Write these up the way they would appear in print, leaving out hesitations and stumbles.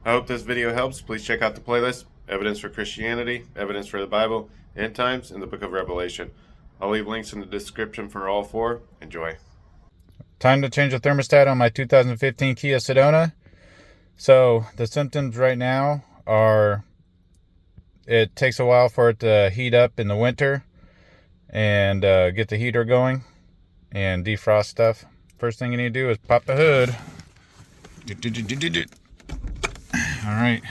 I hope this video helps. Please check out the playlist, Evidence for Christianity, Evidence for the Bible, End Times, and the Book of Revelation. I'll leave links in the description for all four. Enjoy. Time to change the thermostat on my 2015 Kia Sedona. So the symptoms right now are it takes a while for it to heat up in the winter and get the heater going and defrost stuff. First thing you need to do is pop the hood. Alright,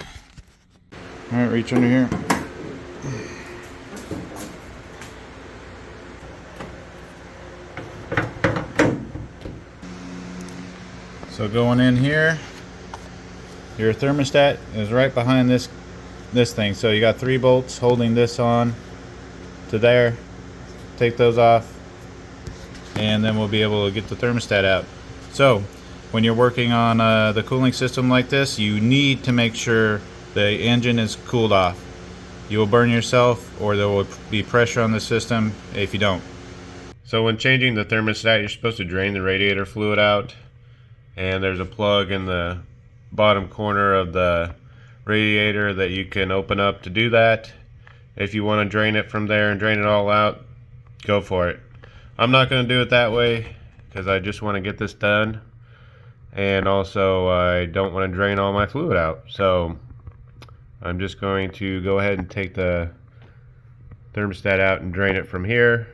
reach under here. So going in here, your thermostat is right behind this thing. So you got 3 bolts holding this on to there. Take those off and then we'll be able to get the thermostat out. So when you're working on the cooling system like this, you need to make sure the engine is cooled off. You will burn yourself, or there will be pressure on the system if you don't. So when changing the thermostat, you're supposed to drain the radiator fluid out, and there's a plug in the bottom corner of the radiator that you can open up to do that. If you want to drain it from there and drain it all out, go for it. I'm not going to do it that way because I just want to get this done. And also I don't want to drain all my fluid out, so I'm just going to go ahead and take the thermostat out and drain it from here.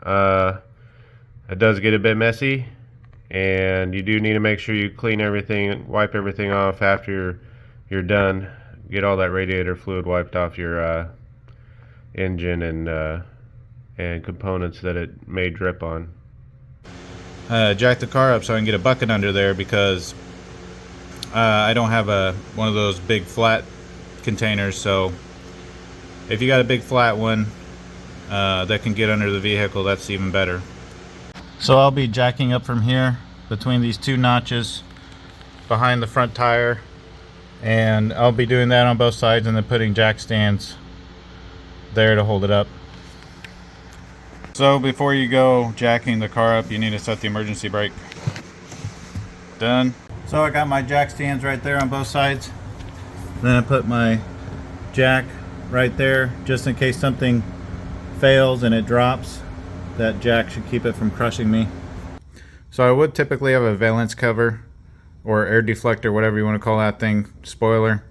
It does get a bit messy, and you do need to make sure you clean everything, wipe everything off after you're done. Get all that radiator fluid wiped off your engine and components that it may drip on. Jack the car up so I can get a bucket under there because I don't have one of those big flat containers. So if you got a big flat one that can get under the vehicle, that's even better. So I'll be jacking up from here between these 2 notches behind the front tire, and I'll be doing that on both sides and then putting jack stands there to hold it up. So before you go jacking the car up, you need to set the emergency brake. Done. So I got my jack stands right there on both sides. Then I put my jack right there just in case something fails and it drops. That jack should keep it from crushing me. So I would typically have a valence cover or air deflector, whatever you want to call that thing, spoiler,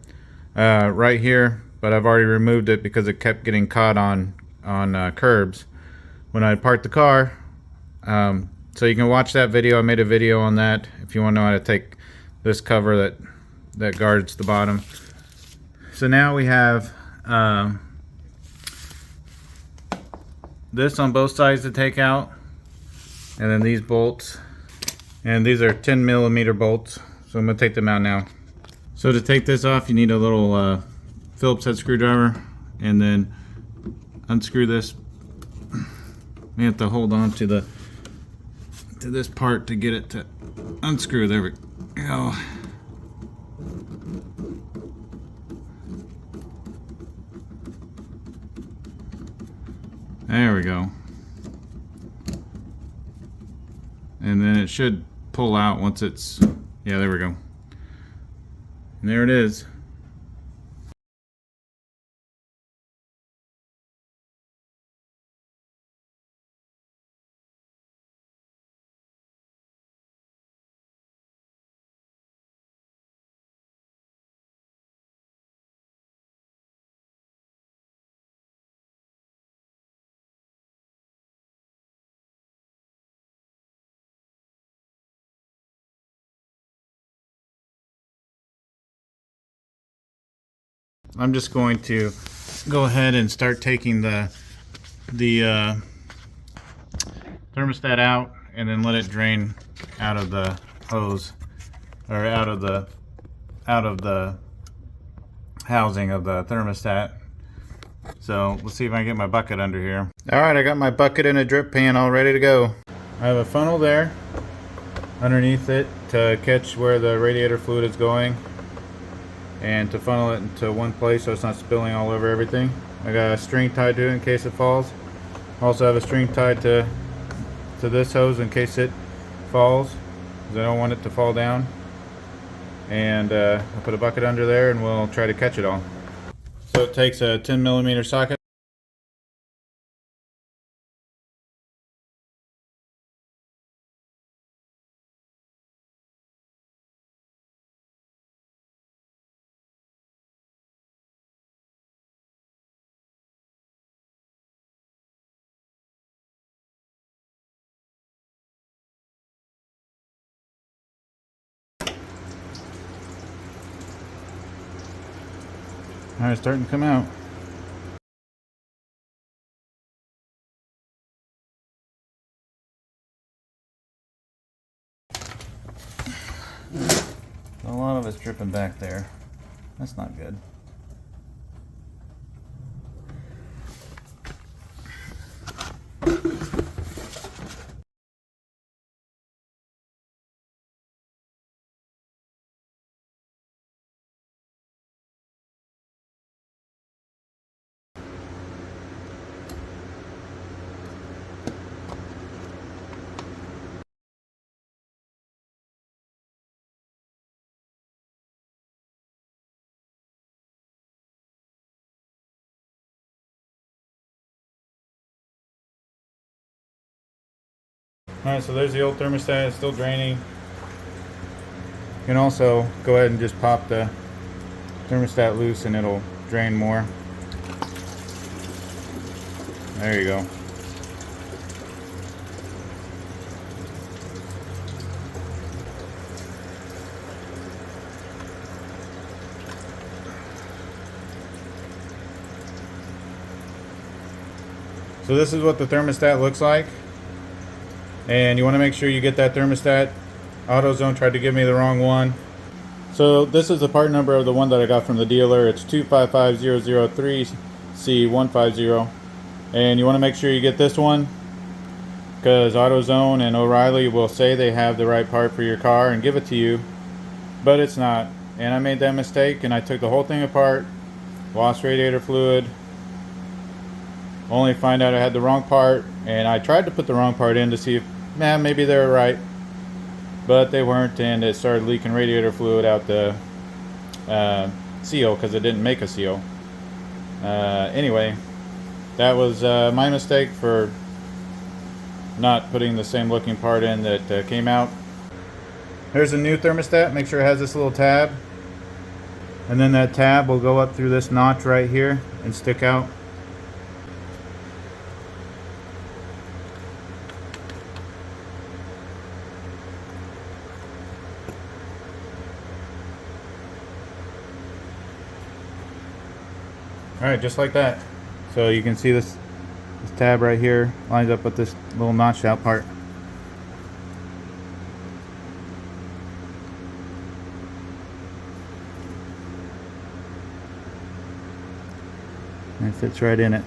right here, but I've already removed it because it kept getting caught on curbs when I parked the car. So you can watch that video. I made a video on that if you want to know how to take this cover that guards the bottom. So now we have this on both sides to take out, and then these bolts, and these are 10mm bolts, so I'm going to take them out now. So to take this off, you need a little Phillips head screwdriver, and then unscrew this. You have to hold on to this part to get it to unscrew. There we go. There we go. And then it should pull out once it's, yeah, there we go. And there it is. I'm just going to go ahead and start taking the thermostat out and then let it drain out of the hose, or out of the housing of the thermostat. So let's see if I can get my bucket under here. Alright, I got my bucket in a drip pan all ready to go. I have a funnel there underneath it to catch where the radiator fluid is going and to funnel it into one place so it's not spilling all over everything. I got a string tied to it in case it falls. Also have a string tied to this hose in case it falls, because I don't want it to fall down. and I'll put a bucket under there and we'll try to catch it all. So it takes a 10mm socket. Alright, starting to come out. A lot of it's dripping back there. That's not good. Alright, so there's the old thermostat. It's still draining. You can also go ahead and just pop the thermostat loose and it'll drain more. There you go. So this is what the thermostat looks like. And you want to make sure you get that thermostat. AutoZone tried to give me the wrong one. So this is the part number of the one that I got from the dealer. It's 255003C150. And you want to make sure you get this one, because AutoZone and O'Reilly will say they have the right part for your car and give it to you, but it's not. And I made that mistake and I took the whole thing apart, lost radiator fluid, only to find out I had the wrong part. And I tried to put the wrong part in to see if maybe they were right, but they weren't, and it started leaking radiator fluid out the seal because it didn't make a seal. Anyway, that was my mistake for not putting the same looking part in that came out. There's a new thermostat. Make sure it has this little tab, and then that tab will go up through this notch right here and stick out. Alright, just like that. So you can see this tab right here lines up with this little notched out part. And it fits right in it.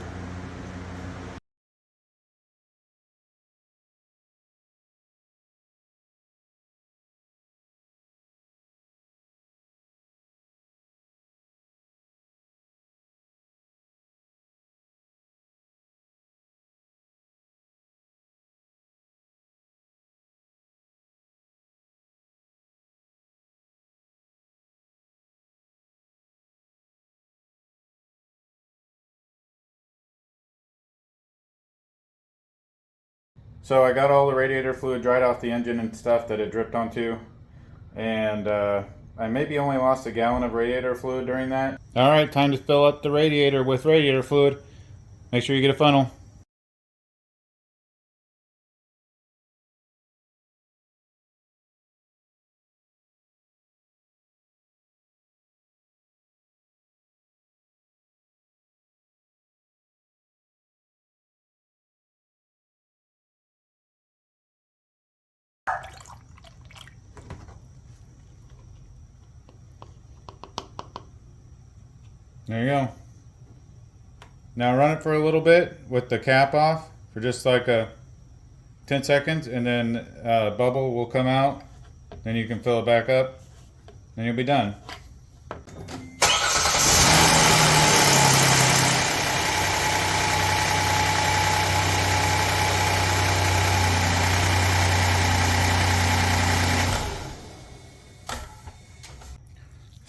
So I got all the radiator fluid dried off the engine and stuff that it dripped onto, and I maybe only lost a gallon of radiator fluid during that. Alright, time to fill up the radiator with radiator fluid. Make sure you get a funnel. There you go. Now run it for a little bit with the cap off for just like 10 seconds, and then a bubble will come out. Then you can fill it back up and you'll be done.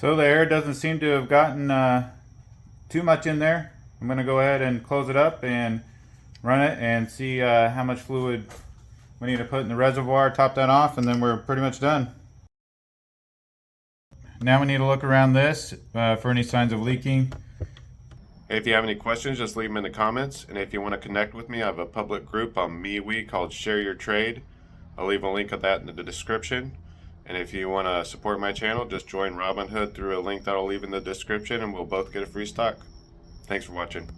So the air doesn't seem to have gotten too much in there. I'm going to go ahead and close it up and run it and see how much fluid we need to put in the reservoir, top that off, and then we're pretty much done. Now we need to look around this for any signs of leaking. Hey, if you have any questions, just leave them in the comments. And if you want to connect with me, I have a public group on MeWe called Share Your Trade. I'll leave a link of that in the description. And if you want to support my channel, just join Robinhood through a link that I'll leave in the description and we'll both get a free stock. Thanks for watching.